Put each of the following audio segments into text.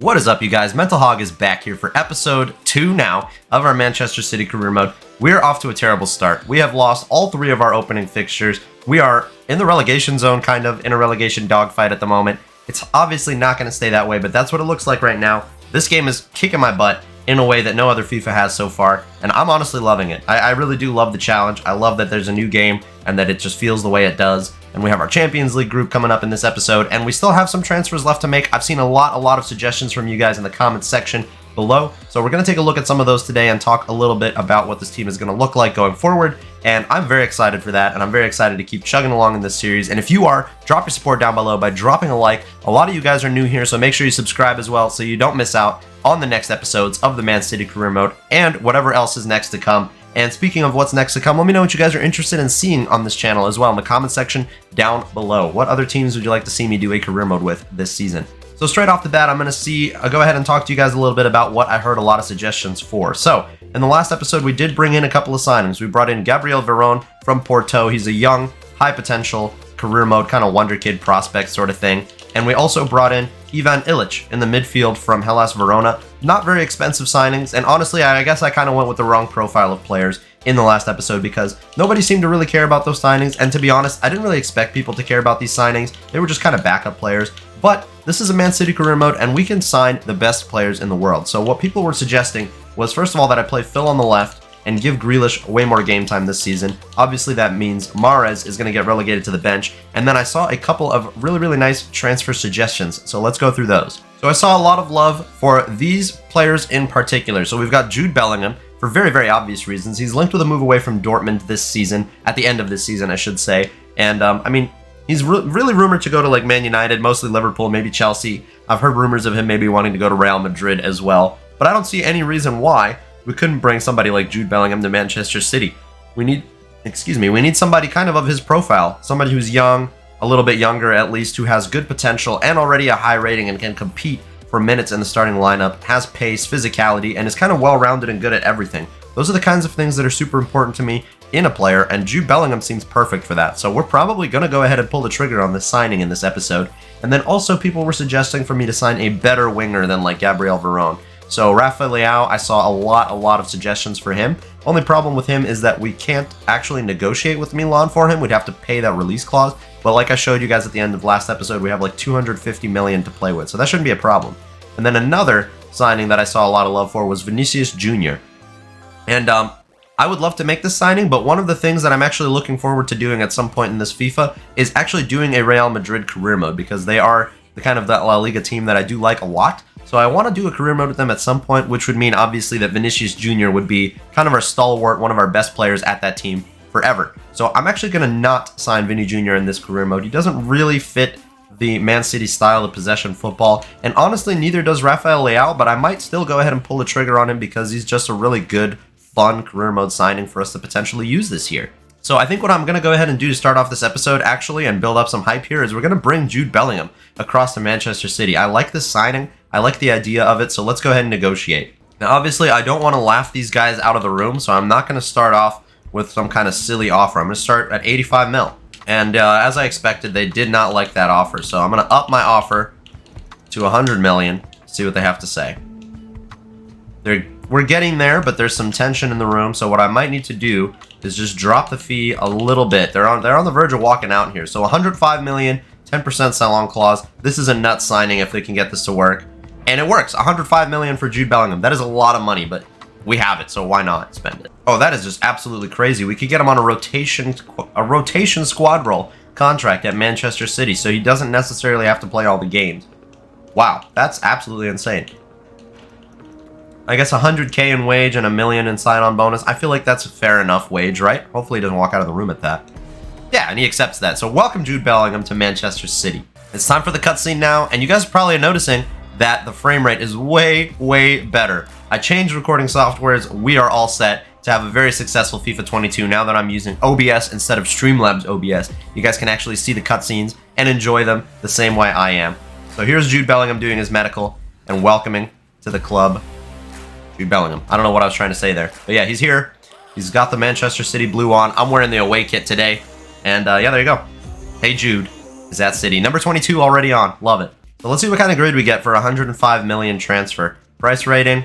What is up, you guys? Mental Hog is back here for episode 2 now of our Manchester City career mode. We're off to a terrible start. We have lost all 3 of our opening fixtures. We are in the relegation zone, kind of, in a relegation dogfight at the moment. It's obviously not going to stay that way, but that's what it looks like right now. This game is kicking my butt in a way that no other FIFA has so far, and I'm honestly loving it. I really do love the challenge. I love that there's a new game and that it just feels the way it does. And we have our Champions League group coming up in this episode, and we still have some transfers left to make. I've seen a lot of suggestions from you guys in the comments section below, so we're going to take a look at some of those today and talk a little bit about what this team is going to look like going forward. And I'm very excited for that, and I'm very excited to keep chugging along in this series. And if you are, drop your support down below by dropping a like. A lot of you guys are new here, so make sure you subscribe as well so you don't miss out on the next episodes of the Man City career mode and whatever else is next to come. And speaking of what's next to come, let me know what you guys are interested in seeing on this channel as well in the comment section down below. What other teams would you like to see me do a career mode with this season? So straight off the bat, I'm going to go ahead and talk to you guys a little bit about what I heard a lot of suggestions for. So in the last episode, we did bring in a couple of signings. We brought in Gabriel Veron from Porto. He's a young, high potential career mode kind of wonder kid prospect sort of thing. And we also brought in Evan-Illich in the midfield from Hellas Verona. Not very expensive signings, and honestly, I guess I kind of went with the wrong profile of players in the last episode because nobody seemed to really care about those signings, and to be honest, I didn't really expect people to care about these signings. They were just kind of backup players, but this is a Man City career mode, and we can sign the best players in the world. So what people were suggesting was, first of all, that I play Phil on the left and give Grealish way more game time this season. Obviously, that means Mahrez is going to get relegated to the bench. And then I saw a couple of really nice transfer suggestions. So let's go through those. So I saw a lot of love for these players in particular. So we've got Jude Bellingham for very obvious reasons. He's linked with a move away from Dortmund this season, at the end of this season, I should say. And I mean, he's really rumored to go to like Man United, mostly Liverpool, maybe Chelsea. I've heard rumors of him maybe wanting to go to Real Madrid as well. But I don't see any reason why we couldn't bring somebody like Jude Bellingham to Manchester City. We need somebody kind of his profile. Somebody who's young, a little bit younger at least, who has good potential and already a high rating and can compete for minutes in the starting lineup, has pace, physicality, and is kind of well-rounded and good at everything. Those are the kinds of things that are super important to me in a player, and Jude Bellingham seems perfect for that. So we're probably going to go ahead and pull the trigger on this signing in this episode. And then also people were suggesting for me to sign a better winger than like Gabriel Veron. So Rafael Leao, I saw a lot of suggestions for him. Only problem with him is that we can't actually negotiate with Milan for him. We'd have to pay that release clause. But like I showed you guys at the end of last episode, we have like 250 million to play with. So that shouldn't be a problem. And then another signing that I saw a lot of love for was Vinicius Jr. And I would love to make this signing, but one of the things that I'm actually looking forward to doing at some point in this FIFA is actually doing a Real Madrid career mode, because they are the kind of that La Liga team that I do like a lot. So I want to do a career mode with them at some point, which would mean obviously that Vinicius Jr. would be kind of our stalwart, one of our best players at that team forever. So I'm actually going to not sign Vinny Jr. in this career mode. He doesn't really fit the Man City style of possession football, and honestly neither does Rafael Leao, but I might still go ahead and pull the trigger on him because he's just a really good, fun career mode signing for us to potentially use this year. So I think what I'm going to go ahead and do to start off this episode actually and build up some hype here is we're going to bring Jude Bellingham across to Manchester City. I like this signing. I like the idea of it, so let's go ahead and negotiate. Now obviously I don't want to laugh these guys out of the room, so I'm not going to start off with some kind of silly offer. I'm going to start at 85 mil. And as I expected, they did not like that offer, so I'm going to up my offer to 100 million, see what they have to say. We're getting there, but there's some tension in the room, so what I might need to do is just drop the fee a little bit. They're on the verge of walking out here. So 105 million, 10% sell-on clause. This is a nut signing if they can get this to work. And it works. 105 million for Jude Bellingham. That is a lot of money, but we have it, so why not spend it? Oh, that is just absolutely crazy. We could get him on a rotation squad role contract at Manchester City, so he doesn't necessarily have to play all the games. Wow, that's absolutely insane. I guess 100k in wage and $1 million in sign-on bonus. I feel like that's a fair enough wage, right? Hopefully he doesn't walk out of the room at that. Yeah, and he accepts that. So welcome Jude Bellingham to Manchester City. It's time for the cutscene now, and you guys probably are noticing that the frame rate is way better. I changed recording softwares. We are all set to have a very successful FIFA 22 now that I'm using OBS instead of Streamlabs OBS. You guys can actually see the cutscenes and enjoy them the same way I am. So here's Jude Bellingham doing his medical and welcoming to the club Jude Bellingham. I don't know what I was trying to say there, but yeah, he's here. He's got the Manchester City blue on. I'm wearing the away kit today, and yeah, there you go. Hey Jude is at City. Number 22 already on. Love it. So let's see what kind of grade we get for 105 million transfer. Price rating,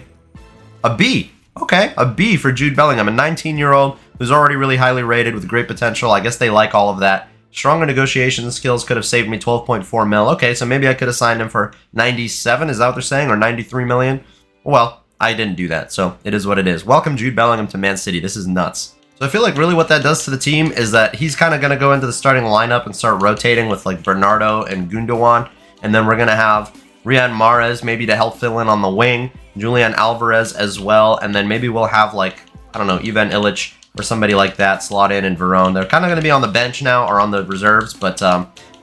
a B. Okay, a B for Jude Bellingham, a 19-year-old who's already really highly rated with great potential. I guess they like all of that. Stronger negotiation skills could have saved me 12.4 mil. Okay, so maybe I could have signed him for 97, is that what they're saying? Or 93 million? Well, I didn't do that, so it is what it is. Welcome Jude Bellingham to Man City. This is nuts. So I feel like really what that does to the team is that he's kind of going to go into the starting lineup and start rotating with like Bernardo and Gundogan. And then we're going to have Riyad Mahrez maybe to help fill in on the wing. Julian Alvarez as well. And then maybe we'll have like, I don't know, ever-elusive or somebody like that slot in and Verón. They're kind of going to be on the bench now or on the reserves, but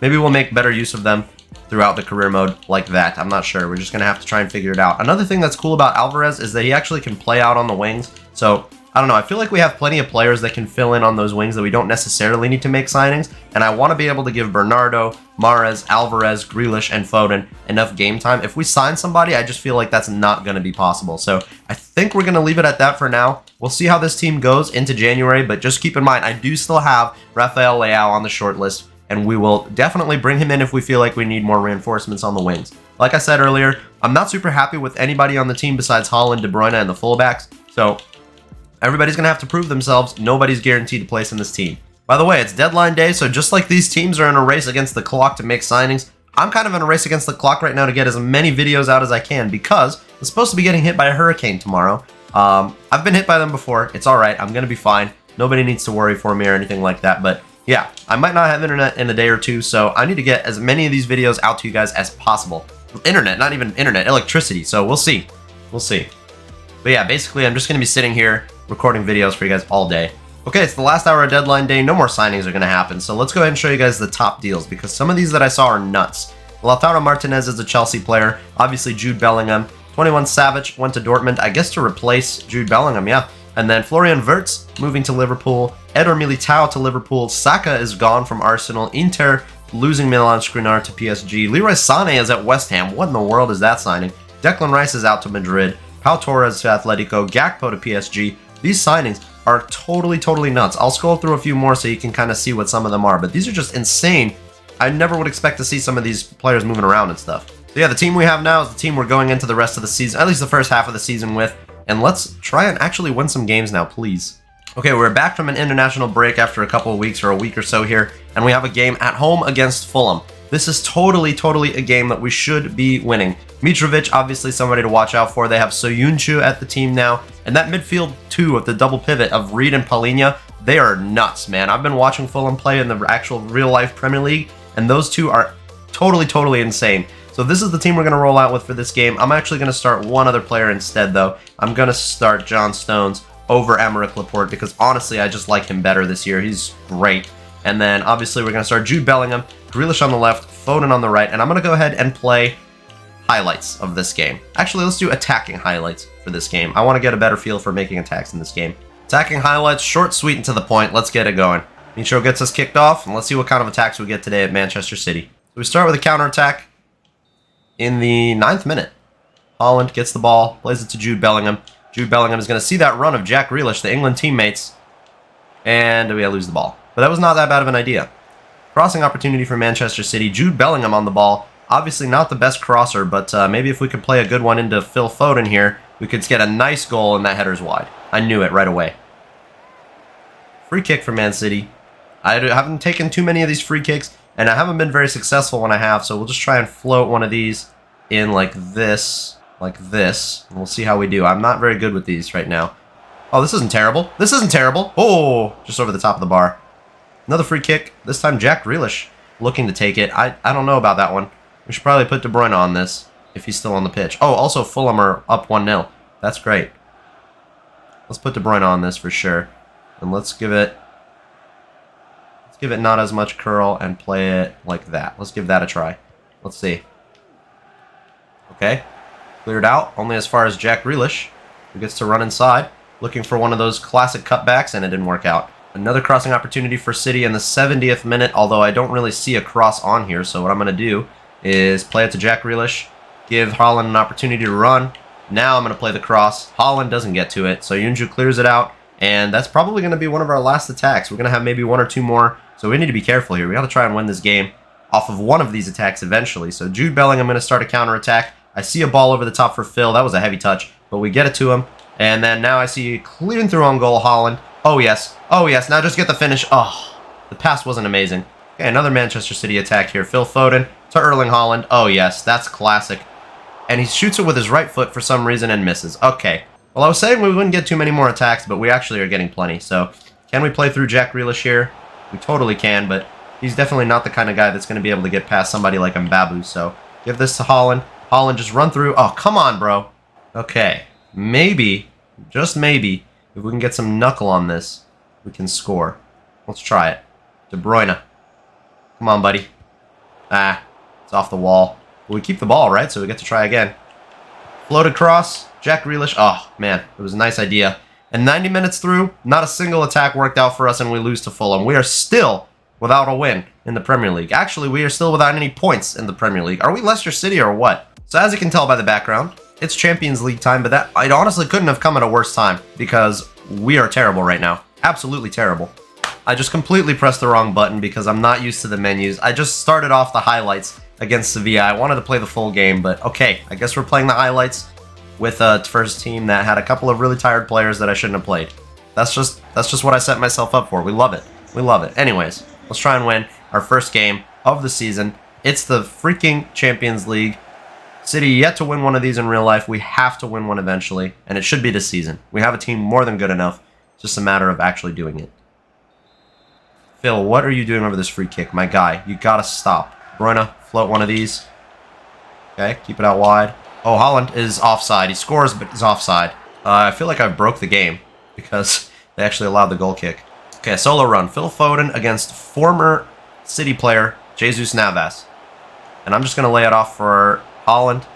maybe we'll make better use of them throughout the career mode like that. I'm not sure. We're just going to have to try and figure it out. Another thing that's cool about Alvarez is that he actually can play out on the wings. So I don't know. I feel like we have plenty of players that can fill in on those wings that we don't necessarily need to make signings. And I want to be able to give Bernardo, Mahrez, Alvarez, Grealish, and Foden enough game time. If we sign somebody, I just feel like that's not going to be possible. So I think we're going to leave it at that for now. We'll see how this team goes into January. But just keep in mind, I do still have Rafael Leao on the short list. And we will definitely bring him in if we feel like we need more reinforcements on the wings. Like I said earlier, I'm not super happy with anybody on the team besides Haaland, De Bruyne, and the fullbacks. So everybody's going to have to prove themselves. Nobody's guaranteed a place in this team. By the way, it's deadline day, so just like these teams are in a race against the clock to make signings, I'm kind of in a race against the clock right now to get as many videos out as I can because I'm supposed to be getting hit by a hurricane tomorrow. I've been hit by them before. It's all right. I'm going to be fine. Nobody needs to worry for me or anything like that, but yeah, I might not have internet in a day or two, so I need to get as many of these videos out to you guys as possible. Internet, not even internet, electricity, so we'll see. We'll see. But yeah, basically, I'm just going to be sitting here recording videos for you guys all day. Okay, it's the last hour of deadline day. No more signings are going to happen, so let's go ahead and show you guys the top deals, because some of these that I saw are nuts. Lautaro Martinez is a Chelsea player. Obviously, Jude Bellingham. 21 Savage went to Dortmund, I guess to replace Jude Bellingham, yeah. And then Florian Wirtz moving to Liverpool. Eder Militao to Liverpool. Saka is gone from Arsenal. Inter losing Milan Skriniar to PSG. Leroy Sané is at West Ham. What in the world is that signing? Declan Rice is out to Madrid. Pau Torres to Atletico. Gakpo to PSG. These signings are totally nuts. I'll scroll through a few more so you can kind of see what some of them are. But these are just insane. I never would expect to see some of these players moving around and stuff. So yeah, the team we have now is the team we're going into the rest of the season, at least the first half of the season with. And let's try and actually win some games now, please. Okay, we're back from an international break after a couple of weeks or a week or so here, and we have a game at home against Fulham. This is totally a game that we should be winning. Mitrovic, obviously somebody to watch out for. They have Soyuncu at the team now, and that midfield two of the double pivot of Reed and Palhinha, they are nuts, man. I've been watching Fulham play in the actual real-life Premier League, and those two are totally insane. So this is the team we're going to roll out with for this game. I'm actually going to start one other player instead, though. I'm going to start John Stones over Aymeric Laporte because, honestly, I just like him better this year. He's great. And then, obviously, we're going to start Jude Bellingham, Grealish on the left, Foden on the right, and I'm going to go ahead and play highlights of this game. Actually, let's do attacking highlights for this game. I want to get a better feel for making attacks in this game. Attacking highlights, short, sweet, and to the point. Let's get it going. Mitro gets us kicked off, and let's see what kind of attacks we get today at Manchester City. So we start with a counterattack. In the 9th minute, Haaland gets the ball, plays it to Jude Bellingham. Jude Bellingham is going to see that run of Jack Grealish, the England teammates, and we lose the ball. But that was not that bad of an idea. Crossing opportunity for Manchester City. Jude Bellingham on the ball. Obviously not the best crosser, but maybe if we could play a good one into Phil Foden here, we could get a nice goal and that header's wide. I knew it right away. Free kick for Man City. I haven't taken too many of these free kicks, and I haven't been very successful when I have, so we'll just try and float one of these in like this, and we'll see how we do. I'm not very good with these right now. Oh, this isn't terrible. This isn't terrible. Oh, just over the top of the bar. Another free kick. This time Jack Grealish looking to take it. I don't know about that one. We should probably put De Bruyne on this if he's still on the pitch. Oh, also Fulham are up 1-0. That's great. Let's put De Bruyne on this for sure. And let's give it not as much curl and play it like that. Let's give that a try. Let's see. Okay. Cleared out. Only as far as Jack Grealish, who gets to run inside, looking for one of those classic cutbacks, and it didn't work out. Another crossing opportunity for City in the 70th minute, although I don't really see a cross on here, so what I'm going to do is play it to Jack Grealish, give Haaland an opportunity to run. Now I'm going to play the cross. Haaland doesn't get to it, so Yunju clears it out, and that's probably going to be one of our last attacks. We're going to have maybe one or two more, so we need to be careful here. We got to try and win this game. off of one of these attacks eventually. So Jude Bellingham going to start a counterattack. I see a ball over the top for Phil. That was a heavy touch, but we get it to him. And then now I see clearing through on goal, Haaland. Oh, yes. Oh, yes. Now just get the finish. Oh, the pass wasn't amazing. Okay, another Manchester City attack here. Phil Foden to Erling Haaland. Oh, yes. That's classic. And he shoots it with his right foot for some reason and misses. Okay. Well, I was saying we wouldn't get too many more attacks, but we actually are getting plenty. So, can we play through Jack Grealish here? We totally can, but he's definitely not the kind of guy that's going to be able to get past somebody like Mbabu. So, give this to Haaland. Haaland just run through. Oh, come on, bro. Okay. Maybe, just maybe, if we can get some knuckle on this, we can score. Let's try it. De Bruyne. Come on, buddy. Ah, it's off the wall. But we keep the ball, right? So we get to try again. Floated cross. Jack Grealish. Oh, man. It was a nice idea. And 90 minutes through, not a single attack worked out for us, and we lose to Fulham. We are still without a win in the Premier League. Actually, we are still without any points in the Premier League. Are we Leicester City or what? So as you can tell by the background, it's Champions League time, but that it honestly couldn't have come at a worse time because we are terrible right now. Absolutely terrible. I just completely pressed the wrong button because I'm not used to the menus. I just started off the highlights against Sevilla. I wanted to play the full game, but okay, I guess we're playing the highlights with a first team that had a couple of really tired players that I shouldn't have played. That's just what I set myself up for. We love it. We love it. Anyways, let's try and win our first game of the season. It's the freaking Champions League. City yet to win one of these in real life. We have to win one eventually, and it should be this season. We have a team more than good enough. It's just a matter of actually doing it. Phil, what are you doing over this free kick? My guy, you gotta stop. Bruyne, float one of these. Okay, keep it out wide. Oh, Haaland is offside. He scores, but is offside. I feel like I broke the game because they actually allowed the goal kick. Okay, solo run. Phil Foden against former City player Jesus Navas. And I'm just going to lay it off for Haaland.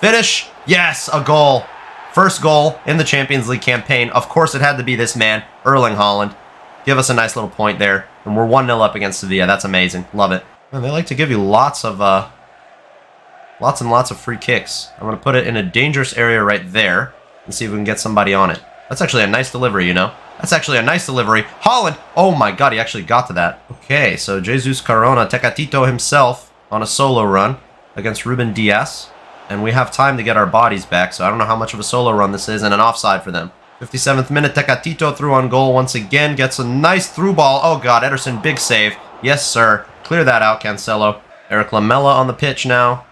Finish! Yes, a goal. First goal in the Champions League campaign. Of course, it had to be this man, Erling Haaland. Give us a nice little point there. And we're 1-0 up against Sevilla. That's amazing. Love it. And they like to give you lots and lots of free kicks. I'm going to put it in a dangerous area right there and see if we can get somebody on it. That's actually a nice delivery, you know? That's actually a nice delivery. Haaland! Oh my god, he actually got to that. Okay, so Jesus Corona, Tecatito himself on a solo run against Ruben Diaz. And we have time to get our bodies back, so I don't know how much of a solo run this is, and an offside for them. 57th minute, Tecatito through on goal once again. Gets a nice through ball. Oh god, Ederson, big save. Yes, sir. Clear that out, Cancelo. Eric Lamela on the pitch now.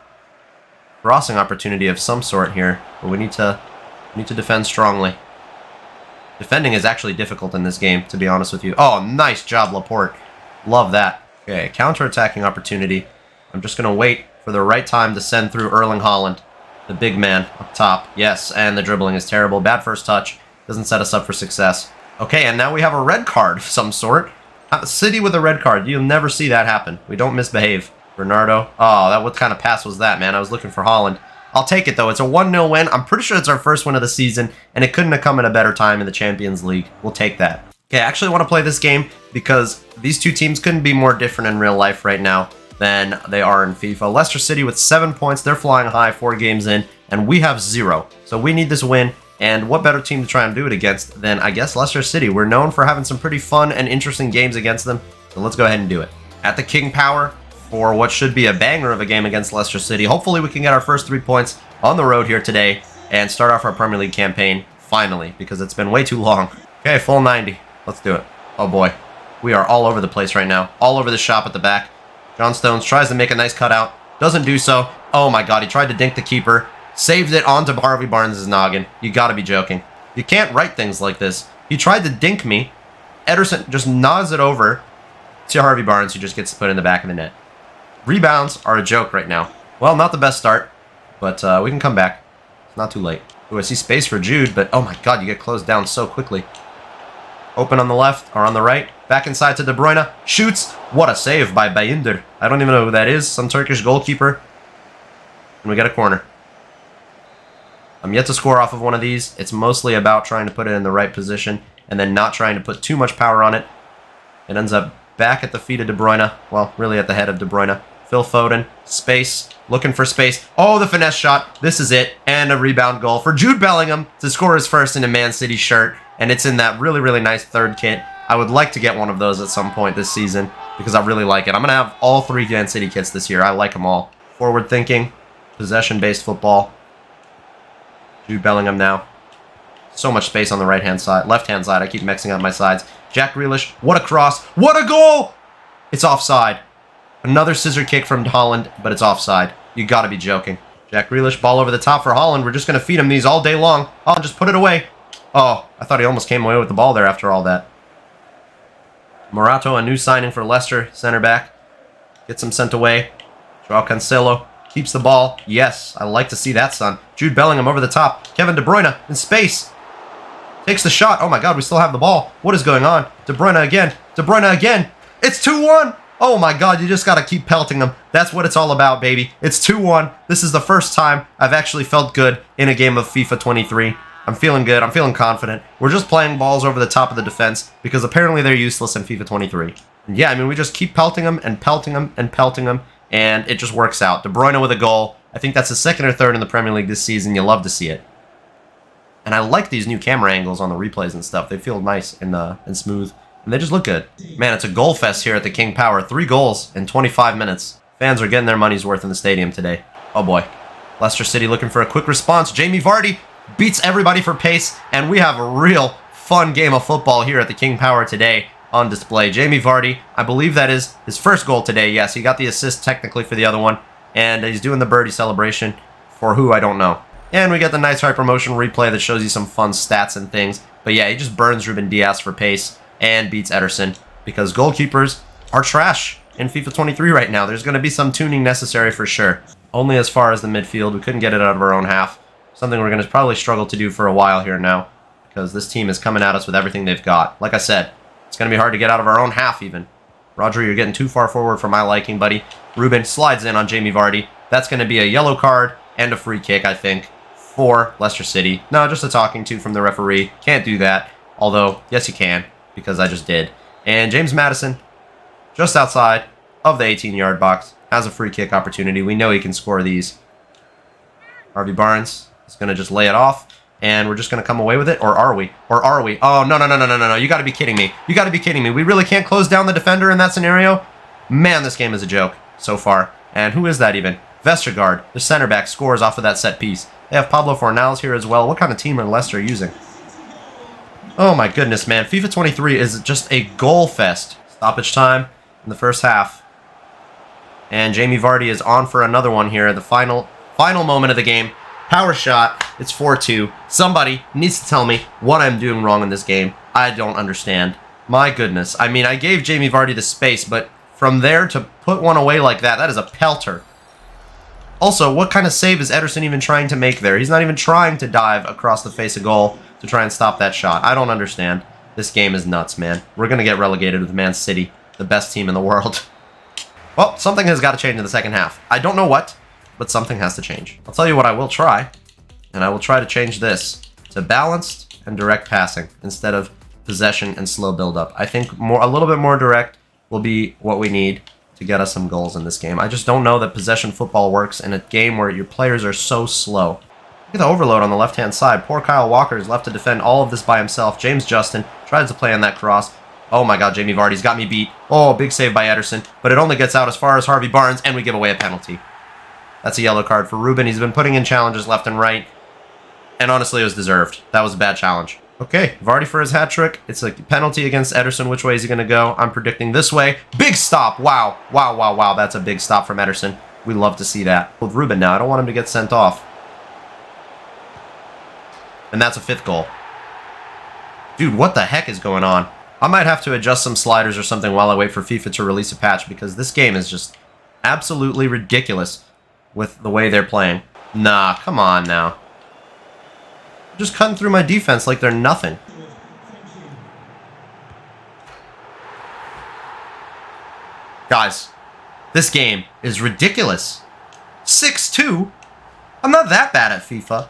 Crossing opportunity of some sort here, but we need to defend strongly. Defending is actually difficult in this game, to be honest with you. Oh, nice job, Laporte. Love that. Okay, counter-attacking opportunity. I'm just going to wait for the right time to send through Erling Haaland, the big man up top. Yes, and the dribbling is terrible. Bad first touch. Doesn't set us up for success. Okay, and now we have a red card of some sort. City with a red card. You'll never see that happen. We don't misbehave. Bernardo. Oh, what kind of pass was that, man? I was looking for Haaland. I'll take it, though. It's a 1-0 win. I'm pretty sure it's our first win of the season, and it couldn't have come at a better time in the Champions League. We'll take that. Okay, I actually want to play this game because these two teams couldn't be more different in real life right now than they are in FIFA. Leicester City with 7 points. They're flying high 4 games in, and we have 0. So we need this win, and what better team to try and do it against than, I guess, Leicester City. We're known for having some pretty fun and interesting games against them, so let's go ahead and do it. At the King Power, for what should be a banger of a game against Leicester City. Hopefully we can get our first 3 points on the road here today and start off our Premier League campaign, finally, because it's been way too long. Okay, full 90. Let's do it. Oh boy. We are all over the place right now. All over the shop at the back. John Stones tries to make a nice cutout. Doesn't do so. Oh my god, he tried to dink the keeper. Saved it onto Harvey Barnes' noggin. You gotta be joking. You can't write things like this. He tried to dink me. Ederson just nods it over to Harvey Barnes, who just gets put in the back of the net. Rebounds are a joke right now. Well, not the best start, but we can come back. It's not too late. Ooh, I see space for Jude, but oh my god, you get closed down so quickly. Open on the left, or on the right. Back inside to De Bruyne. Shoots! What a save by Bayındır. I don't even know who that is. Some Turkish goalkeeper. And we get a corner. I'm yet to score off of one of these. It's mostly about trying to put it in the right position and then not trying to put too much power on it. It ends up back at the feet of De Bruyne. Well, really at the head of De Bruyne. Phil Foden. Space. Looking for space. Oh, the finesse shot. This is it. And a rebound goal for Jude Bellingham to score his first in a Man City shirt. And it's in that really, really nice third kit. I would like to get one of those at some point this season. because I really like it. I'm going to have all 3 Man City kits this year. I like them all. Forward thinking, possession-based football. Jude Bellingham now. So much space on the right-hand side. Left-hand side, I keep mixing up my sides. Jack Grealish, what a cross. What a goal! It's offside. Another scissor kick from Holland, but it's offside. You got to be joking. Jack Grealish, ball over the top for Holland. We're just going to feed him these all day long. Holland, just put it away. Oh, I thought he almost came away with the ball there after all that. Morato, a new signing for Leicester, center back. Gets him sent away. Joao Cancelo keeps the ball. Yes, I like to see that, son. Jude Bellingham over the top. Kevin De Bruyne in space. Takes the shot. Oh my god, we still have the ball. What is going on? De Bruyne again. De Bruyne again. It's 2-1. Oh my god, you just got to keep pelting them. That's what it's all about, baby. It's 2-1. This is the first time I've actually felt good in a game of FIFA 23. I'm feeling good. I'm feeling confident. We're just playing balls over the top of the defense because apparently they're useless in FIFA 23. And yeah, I mean, we just keep pelting them and pelting them and pelting them, and it just works out. De Bruyne with a goal. I think that's the 2nd or 3rd in the Premier League this season. You love to see it. And I like these new camera angles on the replays and stuff. They feel nice and smooth. And they just look good. Man, it's a goal fest here at the King Power. 3 goals in 25 minutes. Fans are getting their money's worth in the stadium today. Oh boy. Leicester City looking for a quick response. Jamie Vardy beats everybody for pace. And we have a real fun game of football here at the King Power today on display. Jamie Vardy, I believe that is his first goal today. Yes, he got the assist technically for the other one. And he's doing the birdie celebration. For who, I don't know. And we get the nice hypermotion replay that shows you some fun stats and things. But yeah, he just burns Ruben Dias for pace and beats Ederson because goalkeepers are trash in FIFA 23 right now. There's going to be some tuning necessary for sure. Only as far as the midfield. We couldn't get it out of our own half. Something we're going to probably struggle to do for a while here now because this team is coming at us with everything they've got. Like I said, it's going to be hard to get out of our own half even. Roger, you're getting too far forward for my liking, buddy. Ruben slides in on Jamie Vardy. That's going to be a yellow card and a free kick, I think, for Leicester City. No, just a talking to from the referee. Can't do that. Although, yes, you can, because I just did. And James Maddison, just outside of the 18-yard box, has a free kick opportunity. We know he can score these. Harvey Barnes is going to just lay it off, and we're just going to come away with it, or are we? Or are we? Oh, no, no, no, no, no, no, no. You got to be kidding me. You got to be kidding me. We really can't close down the defender in that scenario? Man, this game is a joke so far. And who is that even? Vestergaard, the center back, scores off of that set piece. They have Pablo Fornals here as well. What kind of team are Leicester using? Oh my goodness, man. FIFA 23 is just a goal fest. Stoppage time in the first half. And Jamie Vardy is on for another one here. The final moment of the game. Power shot. It's 4-2. Somebody needs to tell me what I'm doing wrong in this game. I don't understand. My goodness. I mean, I gave Jamie Vardy the space, but from there to put one away like that, that is a pelter. Also, what kind of save is Ederson even trying to make there? He's not even trying to dive across the face of goal to try and stop that shot. I don't understand. This game is nuts, man. We're going to get relegated with Man City, the best team in the world. Well, something has got to change in the second half. I don't know what, but something has to change. I'll tell you what I will try, and I will try to change this to balanced and direct passing instead of possession and slow build-up. I think a little bit more direct will be what we need to get us some goals in this game. I just don't know that possession football works in a game where your players are so slow. Look at the overload on the left-hand side. Poor Kyle Walker is left to defend all of this by himself. James Justin tries to play on that cross. Oh my god, Jamie Vardy's got me beat. Oh, big save by Ederson. But it only gets out as far as Harvey Barnes, and we give away a penalty. That's a yellow card for Ruben. He's been putting in challenges left and right. And honestly, it was deserved. That was a bad challenge. Okay, Vardy for his hat trick. It's a penalty against Ederson. Which way is he going to go? I'm predicting this way. Big stop. Wow. Wow, wow, wow. That's a big stop from Ederson. We love to see that. With Ruben now, I don't want him to get sent off. And that's a 5th goal. Dude, what the heck is going on? I might have to adjust some sliders or something while I wait for FIFA to release a patch because this game is just absolutely ridiculous with the way they're playing. Nah, come on now. Just cutting through my defense like they're nothing. Guys, this game is ridiculous. 6-2? I'm not that bad at FIFA.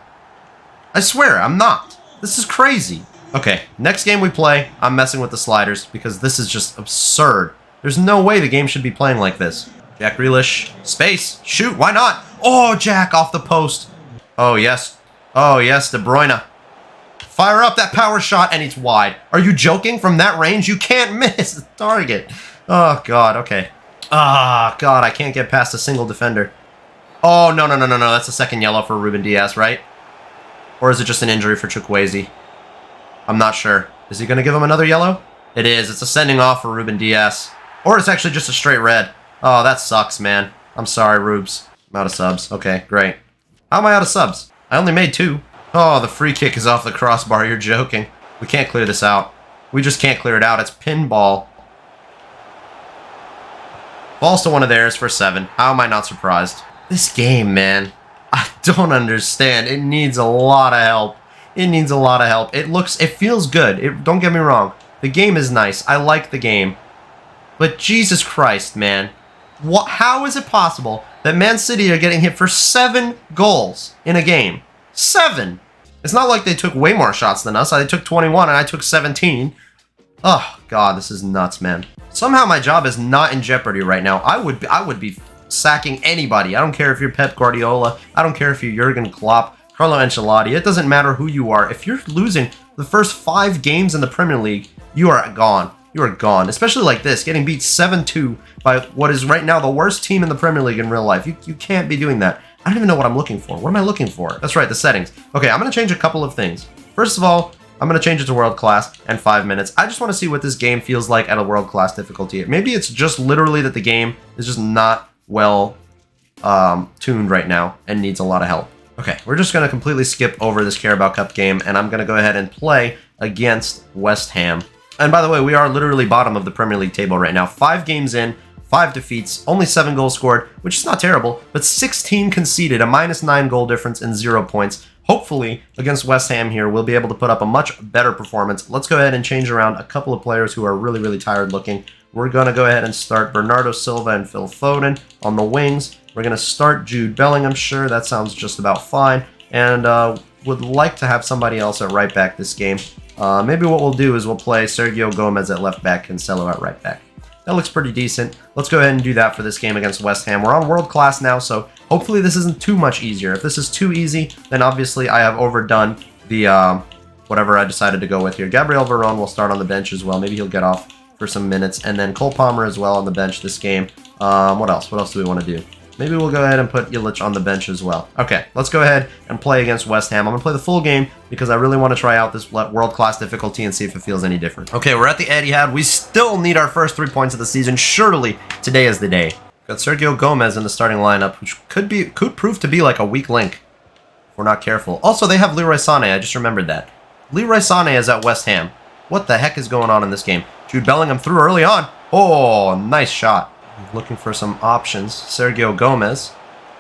I swear, I'm not. This is crazy. Okay, next game we play, I'm messing with the sliders because this is just absurd. There's no way the game should be playing like this. Jack Grealish, space, shoot, why not? Oh, Jack off the post. Oh, yes. Oh, yes, De Bruyne. Fire up that power shot, and it's wide. Are you joking? From that range, you can't miss the target. Oh, God, okay. Ah, God, I can't get past a single defender. Oh, no, no, no, no, no. That's a second yellow for Ruben Diaz, right? Or is it just an injury for Chukwueze? I'm not sure. Is he going to give him another yellow? It is. It's a sending off for Ruben Diaz. Or it's actually just a straight red. Oh, that sucks, man. I'm sorry, Rubes. I'm out of subs. Okay, great. How am I out of subs? I only made 2. Oh, the free kick is off the crossbar. You're joking. We can't clear this out. We just can't clear it out. It's pinball. Falls to one of theirs for 7. How am I not surprised? This game, man. I don't understand. It needs a lot of help. It needs a lot of help. It feels good. Don't get me wrong. The game is nice. I like the game. But Jesus Christ, man. How is it possible that Man City are getting hit for 7 goals in a game? 7! It's not like they took way more shots than us. They took 21 and I took 17. Oh, God, this is nuts, man. Somehow my job is not in jeopardy right now. I would be sacking anybody. I don't care if you're Pep Guardiola. I don't care if you're Jurgen Klopp, Carlo Ancelotti. It doesn't matter who you are. If you're losing the first 5 games in the Premier League, you are gone. You are gone. Especially like this, getting beat 7-2 by what is right now the worst team in the Premier League in real life. You can't be doing that. I don't even know what I'm looking for. What am I looking for? That's right, the settings. Okay, I'm going to change a couple of things. First of all, I'm going to change it to world class and 5 minutes. I just want to see what this game feels like at a world class difficulty. Maybe it's just literally that the game is just not well tuned right now and needs a lot of help. Okay, we're just going to completely skip over this Carabao Cup game, and I'm going to go ahead and play against West Ham. And by the way, we are literally bottom of the Premier League table right now. 5 games in, 5 defeats, only 7 goals scored, which is not terrible, but 16 conceded, a -9 goal difference and 0 points. Hopefully, against West Ham here, we'll be able to put up a much better performance. Let's go ahead and change around a couple of players who are really, really tired looking. We're going to go ahead and start Bernardo Silva and Phil Foden on the wings. We're going to start Jude Bellingham, sure, that sounds just about fine. And would like to have somebody else at right back this game. Maybe what we'll do is we'll play Sergio Gomez at left back, Cancelo at right back. That looks pretty decent. Let's go ahead and do that for this game against West Ham. We're on world class now, so hopefully this isn't too much easier. If this is too easy, then obviously I have overdone the whatever I decided to go with here. Gabriel Veron will start on the bench as well. Maybe he'll get off for some minutes. And then Cole Palmer as well on the bench this game. What else? What else do we want to do? Maybe we'll go ahead and put Illich on the bench as well. Okay, let's go ahead and play against West Ham. I'm going to play the full game because I really want to try out this world-class difficulty and see if it feels any different. Okay, we're at the Etihad. We still need our first 3 points of the season. Surely today is the day. Got Sergio Gomez in the starting lineup, which could prove to be like a weak link if we're not careful. Also, they have Leroy Sané. I just remembered that. Leroy Sané is at West Ham. What the heck is going on in this game? Jude Bellingham threw early on. Oh, nice shot. Looking for some options. Sergio Gomez.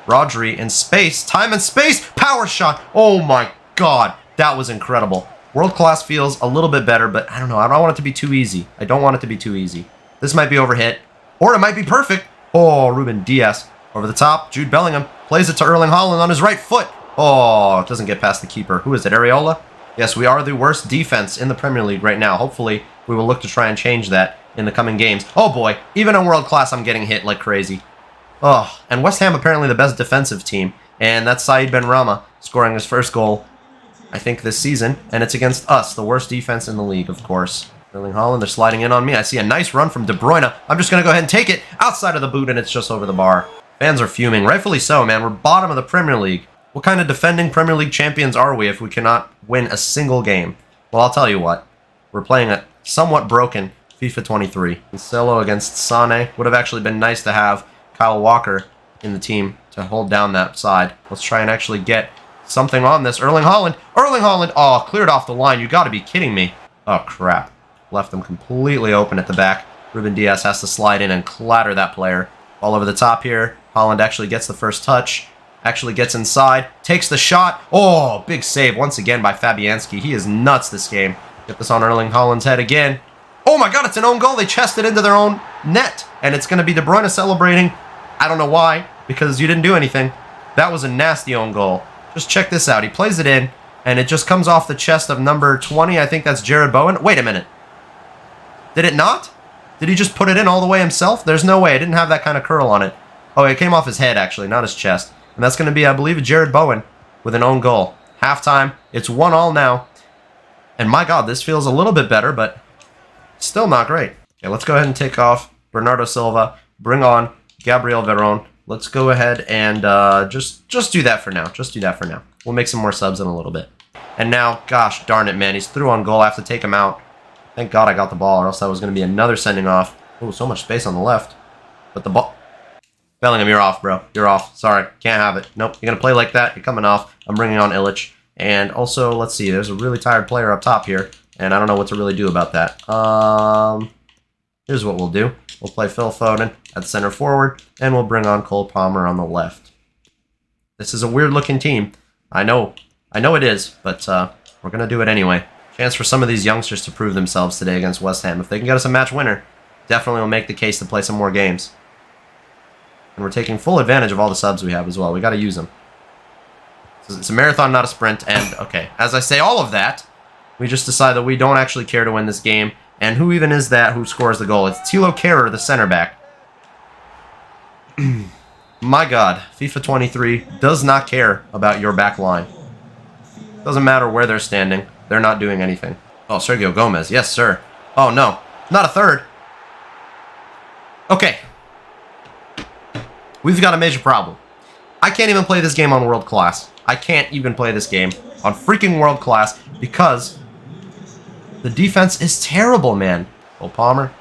Rodri in space. Time and space. Power shot. Oh my God. That was incredible. World class feels a little bit better, but I don't know. I don't want it to be too easy. I don't want it to be too easy. This might be overhit. Or it might be perfect. Oh, Ruben Diaz. Over the top. Jude Bellingham plays it to Erling Haaland on his right foot. Oh, it doesn't get past the keeper. Who is it? Areola? Yes, we are the worst defense in the Premier League right now. Hopefully, we will look to try and change that in the coming games. Oh boy, even in world class, I'm getting hit like crazy. Oh, and West Ham apparently the best defensive team, and that's Said Benrahma scoring his first goal, I think, this season, and it's against us, the worst defense in the league, of course. Erling Haaland, they're sliding in on me. I see a nice run from De Bruyne. I'm just going to go ahead and take it outside of the boot, and it's just over the bar. Fans are fuming, rightfully so, man. We're bottom of the Premier League. What kind of defending Premier League champions are we if we cannot win a single game? Well, I'll tell you what. We're playing a somewhat broken FIFA 23. Cancelo against Sané. Would have actually been nice to have Kyle Walker in the team to hold down that side. Let's try and actually get something on this. Erling Haaland. Erling Haaland. Oh, cleared off the line. You got to be kidding me. Oh, crap. Left them completely open at the back. Ruben Diaz has to slide in and clatter that player. All over the top here. Haaland actually gets the first touch. Actually gets inside. Takes the shot. Oh, big save once again by Fabianski. He is nuts this game. Get this on Erling Haaland's head again. Oh my God, it's an own goal. They chested into their own net. And it's going to be De Bruyne celebrating. I don't know why, because you didn't do anything. That was a nasty own goal. Just check this out. He plays it in, and it just comes off the chest of number 20. I think that's Jared Bowen. Wait a minute. Did it not? Did he just put it in all the way himself? There's no way. It didn't have that kind of curl on it. Oh, it came off his head, actually, not his chest. And that's going to be, I believe, Jared Bowen with an own goal. Halftime. It's 1-1 now. And my God, this feels a little bit better, but still not great. Okay, let's go ahead and take off Bernardo Silva. Bring on Gabriel Veron. Let's go ahead and just do that for now. Just do that for now. We'll make some more subs in a little bit. And now, gosh darn it, man. He's through on goal. I have to take him out. Thank God I got the ball, or else that was going to be another sending off. Oh, so much space on the left. But the ball... Bellingham, you're off, bro. You're off. Sorry. Can't have it. Nope. You're going to play like that. You're coming off. I'm bringing on Illich. And also, let's see. There's a really tired player up top here. And I don't know what to really do about that. Here's what we'll do. We'll play Phil Foden at center forward. And we'll bring on Cole Palmer on the left. This is a weird-looking team. I know it is. But we're going to do it anyway. Chance for some of these youngsters to prove themselves today against West Ham. If they can get us a match winner, definitely will make the case to play some more games. And we're taking full advantage of all the subs we have as well. We got to use them. It's a marathon, not a sprint. And, okay, as I say all of that, we just decide that we don't actually care to win this game. And who even is that who scores the goal? It's Thilo Kehrer, the center back. My God, FIFA 23 does not care about your back line. Doesn't matter where they're standing. They're not doing anything. Oh, Sergio Gomez. Yes, sir. Oh, no. Not a third. Okay. We've got a major problem. I can't even play this game on world class. I can't even play this game on freaking world class because the defense is terrible, man. Cole Palmer.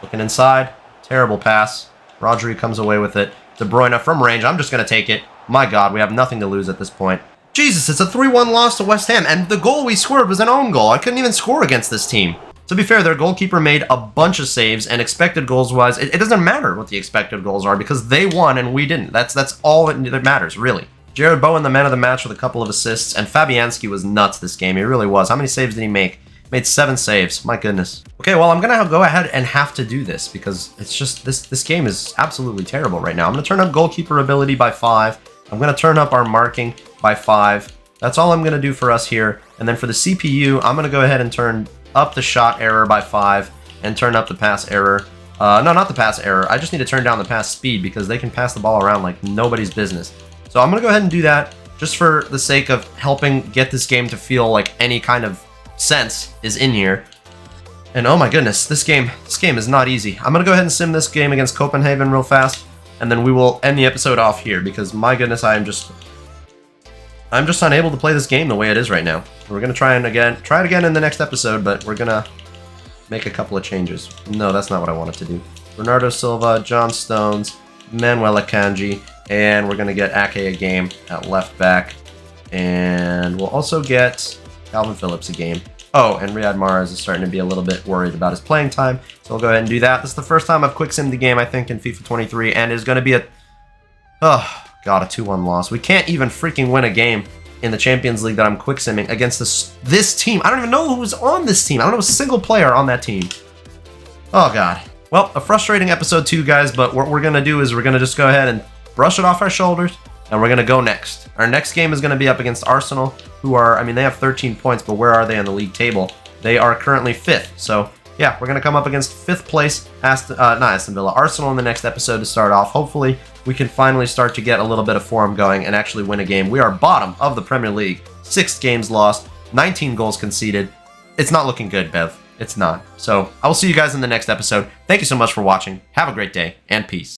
Looking inside. Terrible pass. Rodri comes away with it. De Bruyne from range. I'm just going to take it. My God, we have nothing to lose at this point. Jesus, it's a 3-1 loss to West Ham, and the goal we scored was an own goal. I couldn't even score against this team. To be fair, their goalkeeper made a bunch of saves, and expected goals-wise, it doesn't matter what the expected goals are because they won and we didn't. That's all that matters, really. Jared Bowen, the man of the match with a couple of assists, and Fabianski was nuts this game. He really was. How many saves did he make? Made 7 saves. My goodness. Okay, well, I'm going to go ahead and have to do this because it's just, this game is absolutely terrible right now. I'm going to turn up goalkeeper ability by 5. I'm going to turn up our marking by 5. That's all I'm going to do for us here. And then for the CPU, I'm going to go ahead and turn up the shot error by 5 and turn up the pass error. No, not the pass error. I just need to turn down the pass speed because they can pass the ball around like nobody's business. So I'm going to go ahead and do that just for the sake of helping get this game to feel like any kind of sense is in here. And oh my goodness, this game is not easy. I'm going to go ahead and sim this game against Copenhagen real fast. And then we will end the episode off here because my goodness, I'm just unable to play this game the way it is right now. We're going to try it again in the next episode, but we're going to make a couple of changes. No, that's not what I wanted to do. Bernardo Silva, John Stones, Manuel Akanji, and we're going to get Ake a game at left back. And we'll also get Calvin Phillips a game. Oh, and Riyad Mahrez is starting to be a little bit worried about his playing time, so we'll go ahead and do that. This is the first time I've quick-simmed the game, I think, in FIFA 23, and is going to be a... Oh, God, a 2-1 loss. We can't even freaking win a game in the Champions League that I'm quick-simming against this team. I don't even know who's on this team. I don't know a single player on that team. Oh, God. Well, a frustrating episode 2, guys, but what we're going to do is we're going to just go ahead and brush it off our shoulders, and we're going to go next. Our next game is going to be up against Arsenal, who are, I mean, they have 13 points, but where are they on the league table? They are currently 5th. So, yeah, we're going to come up against 5th place, not Aston Villa, Arsenal in the next episode to start off. Hopefully, we can finally start to get a little bit of form going and actually win a game. We are bottom of the Premier League. 6 games lost, 19 goals conceded. It's not looking good, Bev. It's not. So, I will see you guys in the next episode. Thank you so much for watching. Have a great day, and peace.